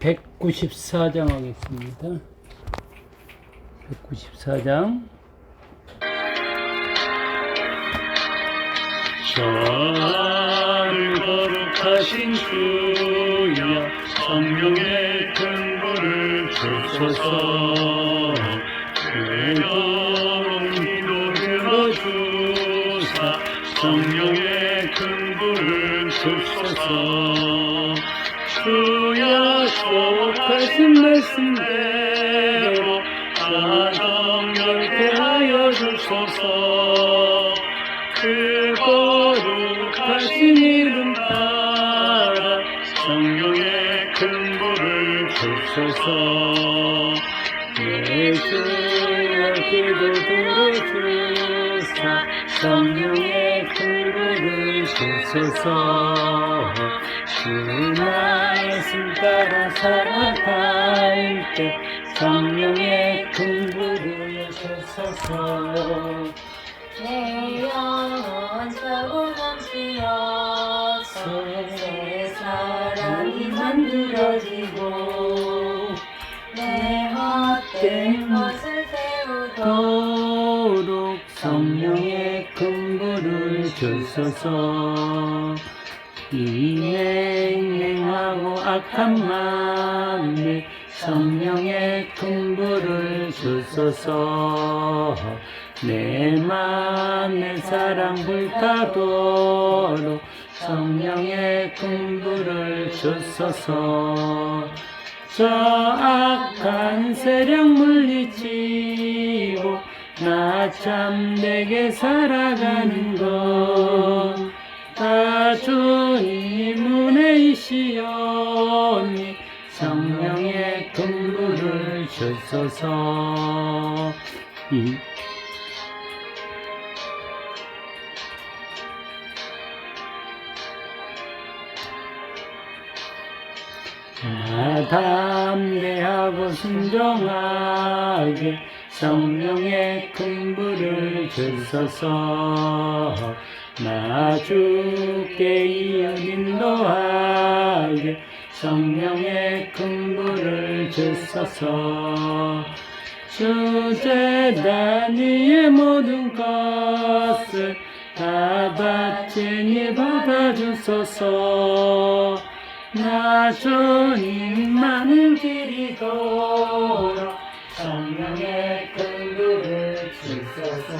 194장 하겠습니다. 194장. 저를 거룩하신 주여 성령의 큰 불을 주소서. 외로운 기도 들어주사 성령의 큰 불을 주소서. 주여 거룩하신 말씀대로 가정결케 하여 주소서. 그 거룩하신 이름 따라 성령의 큰 불을 주소서. 내 주여 기도 들어주사 성령의 큰 불을 주소서. 그 말씀 따라 살아갈 때 성령의 큰 불을 주소서. 내 영혼 차고 넘치어서 새 사람이 만들어지고 내 헛된 것을 세우도록 성령의 큰 불을 주소서. 이 냉랭하고 악한 마음에 성령의 큰 불을 주소서. 내 맘에 사랑 불타도록 성령의 큰 불을 주소서. 저 악한 세력 물리치고 나 참되게 살아가는 것 다 주님 은혜이시오니 성령의 큰 불을 주소서. 나 담대하고 순종하게 성령의 큰 불을 주소서. 나 주께 이어 인도하게 성령의 큰 불을 주소서. 주 제단 위의 모든 것을 다 바치니 받아주소서. 나 주님만을 드리도록 성령의 큰 불을 주소서.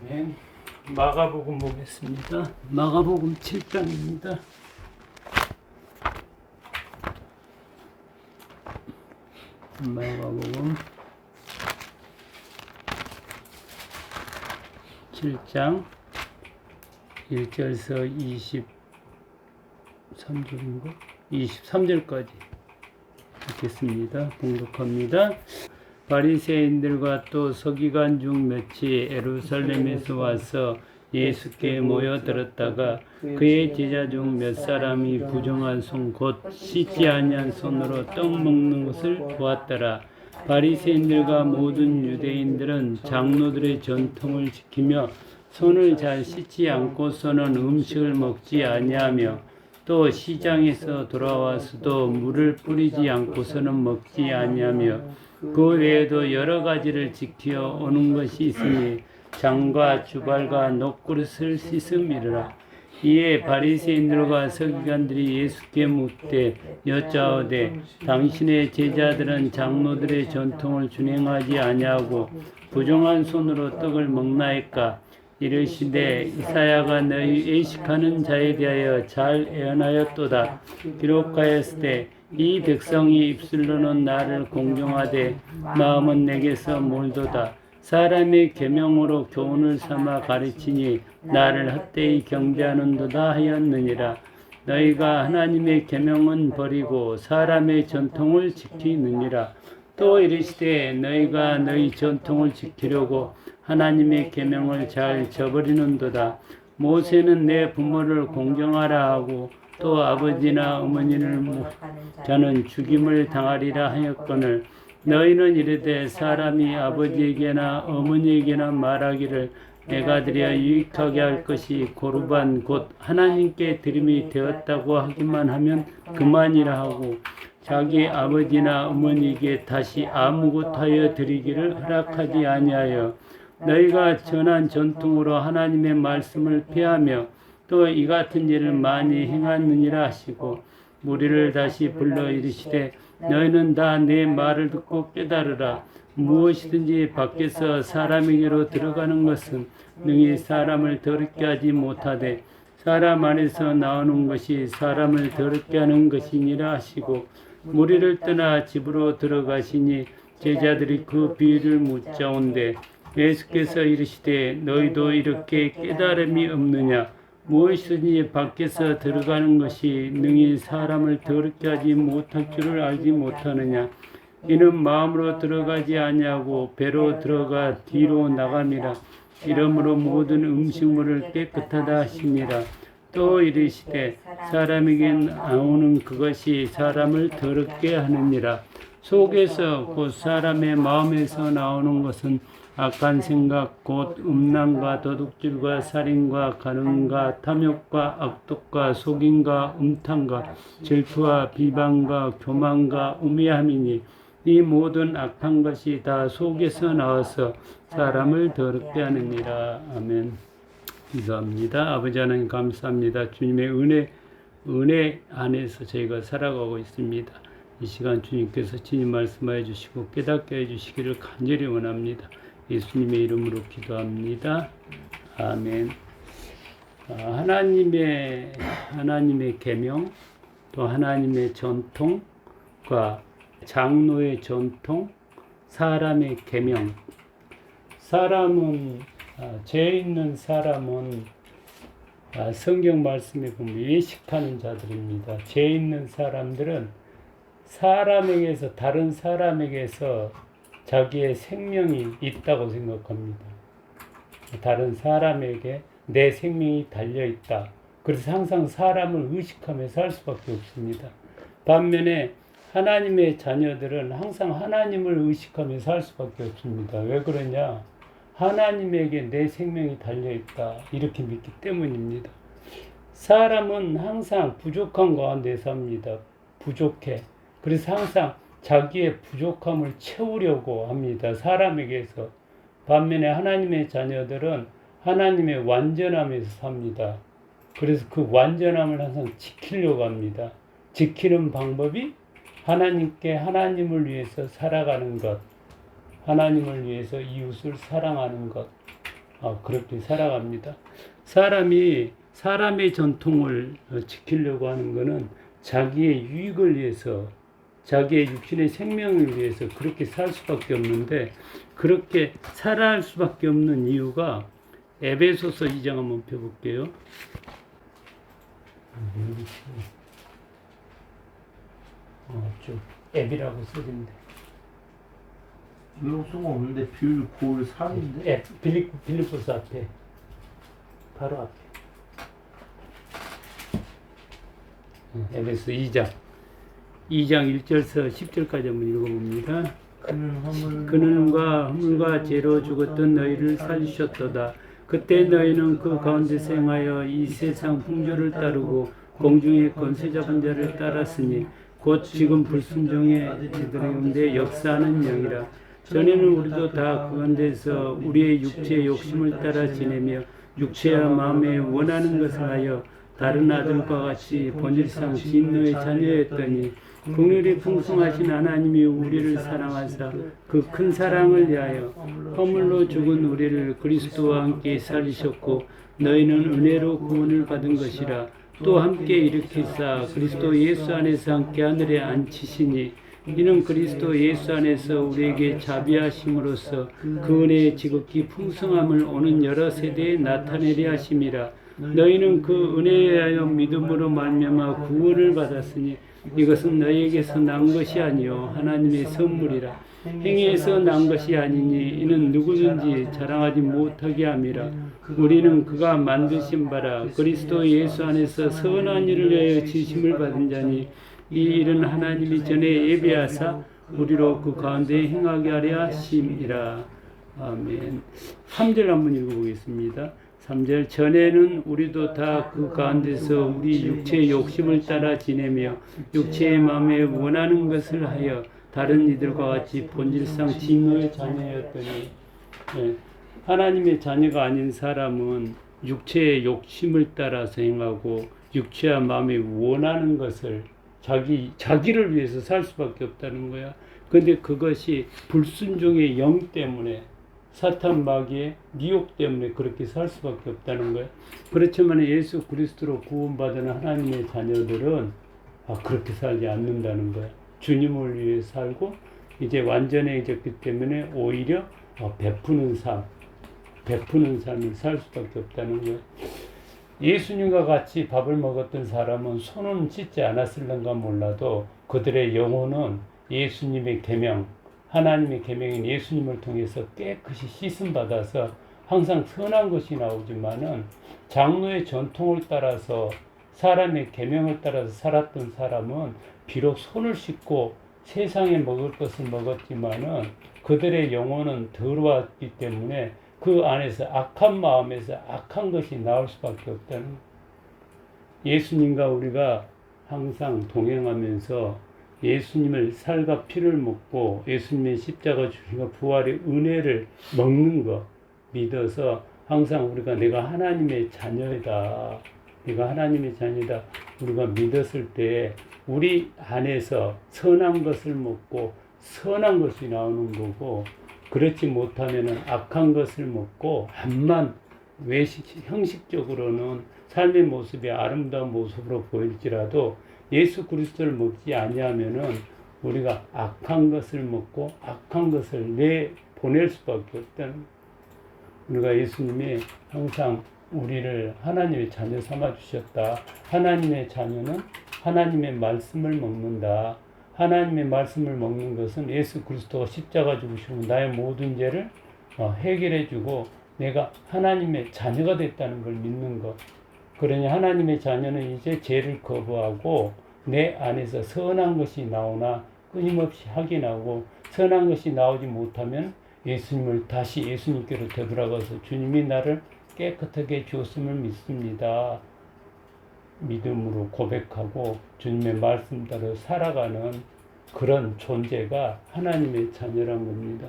아멘. 마가복음 보겠습니다. 마가복음 7장입니다. 마가복음 7장 1절에서 23절인가? 23절까지 읽겠습니다. 봉독합니다. 바리새인들과 또 서기관 중 몇이 예루살렘에서 와서 예수께 모여들었다가 그의 제자 중 몇 사람이 부정한 손 곧 씻지 아니한 손으로 떡 먹는 것을 보았더라. 바리새인들과 모든 유대인들은 장로들의 전통을 지키며 손을 잘 씻지 않고서는 음식을 먹지 아니하며 또 시장에서 돌아와서도 물을 뿌리지 않고서는 먹지 아니하며 그 외에도 여러 가지를 지켜 오는 것이 있으니 장과 주발과 녹그릇을 씻음이라. 이에 바리새인들과 서기관들이 예수께 묻되 여짜오되 당신의 제자들은 장로들의 전통을 준행하지 아니하고 부정한 손으로 떡을 먹나이까? 이르시되 이사야가 너희 외식하는 자에 대하여 잘 예언하였도다. 기록하였으되 이 백성이 입술로는 나를 공경하되 마음은 내게서 멀도다. 사람의 계명으로 교훈을 삼아 가르치니 나를 헛되이 경배하는도다 하였느니라. 너희가 하나님의 계명은 버리고 사람의 전통을 지키느니라. 또 이르시되 너희가 너희 전통을 지키려고 하나님의 계명을 잘 저버리는도다. 모세는 내 부모를 공경하라 하고 또 아버지나 어머니를 자는 죽임을 당하리라 하였거늘 너희는 이르되 사람이 아버지에게나 어머니에게나 말하기를 내가 드려 유익하게 할 것이 고르반 곧 하나님께 드림이 되었다고 하기만 하면 그만이라 하고 자기 아버지나 어머니에게 다시 아무것하여 드리기를 허락하지 아니하여 너희가 전한 전통으로 하나님의 말씀을 폐하며 또 이 같은 일을 많이 행하느니라 하시고 무리를 다시 불러 이르시되 너희는 다 내 말을 듣고 깨달으라. 무엇이든지 밖에서 사람에게로 들어가는 것은 능히 사람을 더럽게 하지 못하되 사람 안에서 나오는 것이 사람을 더럽게 하는 것이니라 하시고 무리를 떠나 집으로 들어가시니 제자들이 그 비유를 묻자온데 예수께서 이르시되 너희도 이렇게 깨달음이 없느냐. 무엇이든지 밖에서 들어가는 것이 능히 사람을 더럽게 하지 못할 줄을 알지 못하느냐. 이는 마음으로 들어가지 아니하고 배로 들어가 뒤로 나감이라. 이러므로 모든 음식물을 깨끗하다 하시니라. 또 이르시되 사람에게 나오는 그것이 사람을 더럽게 하느니라. 속에서 곧 사람의 마음에서 나오는 것은 악한 생각 곧 음란과 도둑질과 살인과 간음과 탐욕과 악독과 속임과 음탕과 질투와 비방과 교만과 우매함이니 이 모든 악한 것이 다 속에서 나와서 사람을 더럽게 하느니라. 아멘. 기도합니다. 아버지 하나님 감사합니다. 주님의 은혜 안에서 저희가 살아가고 있습니다. 이 시간 주님께서 친히 말씀하여 주시고 깨닫게 해주시기를 간절히 원합니다. 예수님의 이름으로 기도합니다. 아멘. 하나님의 계명, 또 하나님의 전통과 장로의 전통, 사람의 계명. 죄 있는 사람은 성경 말씀에 보면 외식하는 자들입니다. 죄 있는 사람들은 다른 사람에게서 자기의 생명이 있다고 생각합니다. 다른 사람에게 내 생명이 달려있다. 그래서 항상 사람을 의식하며 살 수밖에 없습니다. 반면에 하나님의 자녀들은 항상 하나님을 의식하며 살 수밖에 없습니다. 왜 그러냐? 하나님에게 내 생명이 달려있다. 이렇게 믿기 때문입니다. 사람은 항상 부족한 가운데 삽니다. 부족해. 그래서 항상 자기의 부족함을 채우려고 합니다. 사람에게서. 반면에 하나님의 자녀들은 하나님의 완전함에서 삽니다. 그래서 그 완전함을 항상 지키려고 합니다. 지키는 방법이 하나님을 위해서 살아가는 것, 하나님을 위해서 이웃을 사랑하는 것, 그렇게 살아갑니다. 사람의 전통을 지키려고 하는 것은 자기의 유익을 위해서, 자기의 육신의 생명을 위해서 그렇게 살 수밖에 없는데, 그렇게 살아갈 수밖에 없는 이유가 에베소서 2장 한번 펴볼게요. 쭉 앱이라고 써진대. 유용수가 없는데 뷰, 골, 산인데? 빌립보스 앞에, 바로 앞에. 에베소 2장 1절에서 10절까지 한번 읽어봅니다. 그는 허물과 죄로 죽었던 너희를 살리셨도다. 그때 너희는 그 가운데서 행하여 이 세상 풍조를 따르고 공중의 권세 잡은 자를 따랐으니 곧 지금 불순종의 아들들 가운데 역사하는 영이라. 전에는 우리도 다 그 가운데서 우리의 육체의 욕심을 따라 지내며 육체와 마음에 원하는 것을 하여 다른 아들과 같이 본질상 진노의 자녀였더니 긍휼이 풍성하신 하나님이 우리를 사랑하사 그 큰 사랑을 위하여 허물로 죽은 우리를 그리스도와 함께 살리셨고 너희는 은혜로 구원을 받은 것이라. 또 함께 일으키사 그리스도 예수 안에서 함께 하늘에 앉히시니 이는 그리스도 예수 안에서 우리에게 자비하심으로써 그 은혜의 지극히 풍성함을 오는 여러 세대에 나타내려 하심이라. 너희는 그 은혜에 하여 믿음으로 말미암아 구원을 받았으니 이것은 너희에게서 난 것이 아니요 하나님의 선물이라. 행위에서 난 것이 아니니 이는 누구든지 자랑하지 못하게 함이라. 우리는 그가 만드신 바라 그리스도 예수 안에서 선한 일을 위하여 지심을 받은 자니 이 일은 하나님이 전에 예비하사 우리로 그 가운데 행하게 하려 하심이라. 아멘. 3절 한번 읽어보겠습니다. 3절 전에는 우리도 다 그 가운데서 우리 육체의 욕심을 따라 지내며 육체의 마음에 원하는 것을 하여 다른 이들과 같이 본질상 증오의 자녀였더니 예, 하나님의 자녀가 아닌 사람은 육체의 욕심을 따라서 행하고 육체와 마음이 원하는 것을 자기를 위해서 살 수밖에 없다는 거야. 근데 그것이 불순종의 영 때문에 사탄 마귀의 미혹 때문에 그렇게 살 수밖에 없다는 거야. 그렇지만 예수 그리스도로 구원받은 하나님의 자녀들은 그렇게 살지 않는다는 거야. 주님을 위해 살고 이제 완전해졌기 때문에 오히려 베푸는 삶을 살 수밖에 없다는 거야. 예수님과 같이 밥을 먹었던 사람은 손은 씻지 않았을런가 몰라도 그들의 영혼은 예수님의 계명, 하나님의 계명인 예수님을 통해서 깨끗이 씻음 받아서 항상 선한 것이 나오지만은 장로의 전통을 따라서 사람의 계명을 따라서 살았던 사람은 비록 손을 씻고 세상에 먹을 것을 먹었지만은 그들의 영혼은 더러웠기 때문에 그 안에서 악한 마음에서 악한 것이 나올 수밖에 없다는 거예요. 예수님과 우리가 항상 동행하면서 예수님을 살과 피를 먹고 예수님의 십자가 주신과 부활의 은혜를 먹는 것 믿어서 항상 우리가 내가 하나님의 자녀이다. 내가 하나님의 자녀다. 우리가 믿었을 때 우리 안에서 선한 것을 먹고 선한 것이 나오는 거고 그렇지 못하면 악한 것을 먹고 암만 형식적으로는 삶의 모습이 아름다운 모습으로 보일지라도 예수 그리스도를 먹지 아니하면은 우리가 악한 것을 먹고 악한 것을 내보낼 수밖에 없다는 거예요. 우리가 예수님이 항상 우리를 하나님의 자녀 삼아 주셨다. 하나님의 자녀는 하나님의 말씀을 먹는다. 하나님의 말씀을 먹는 것은 예수 그리스도가 십자가 죽으시고 나의 모든 죄를 해결해 주고 내가 하나님의 자녀가 됐다는 걸 믿는 것. 그러니 하나님의 자녀는 이제 죄를 거부하고 내 안에서 선한 것이 나오나 끊임없이 확인하고 선한 것이 나오지 못하면 예수님을 다시 예수님께로 되돌아가서 주님이 나를 깨끗하게 주었음을 믿습니다. 믿음으로 고백하고 주님의 말씀 따라 살아가는 그런 존재가 하나님의 자녀란 겁니다.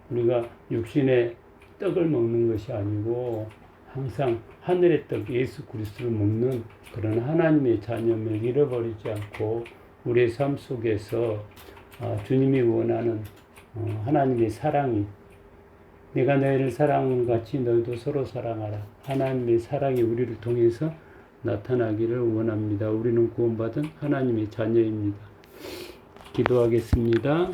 우리가 육신의 떡을 먹는 것이 아니고 항상 하늘의 떡 예수 그리스도를 먹는 그런 하나님의 자녀임을 잃어버리지 않고 우리의 삶 속에서 주님이 원하는 하나님의 사랑이 내가 너희를 사랑하는 같이 너희도 서로 사랑하라. 하나님의 사랑이 우리를 통해서 나타나기를 원합니다. 우리는 구원받은 하나님의 자녀입니다. 기도하겠습니다.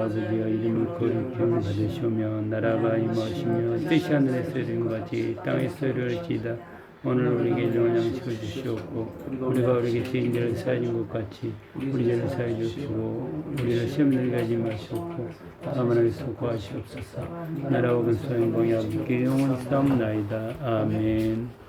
아버지여 이름이 거룩히 받으시오며 나라가 임하시며 뜻이 하늘에서 이룬 같이 땅에서 이루어지이다. 오늘 우리에게 일용할 양식을 주시옵고 우리가 우리에게 죄인들을 사하는 것 같이 우리 죄를 사하여 주시고 우리를 시험에 들게 하지 마시옵고 다만에서 구하시옵소서. 나라와 근소한 영광이 아버지께 영원히 싸움나이다. 아멘.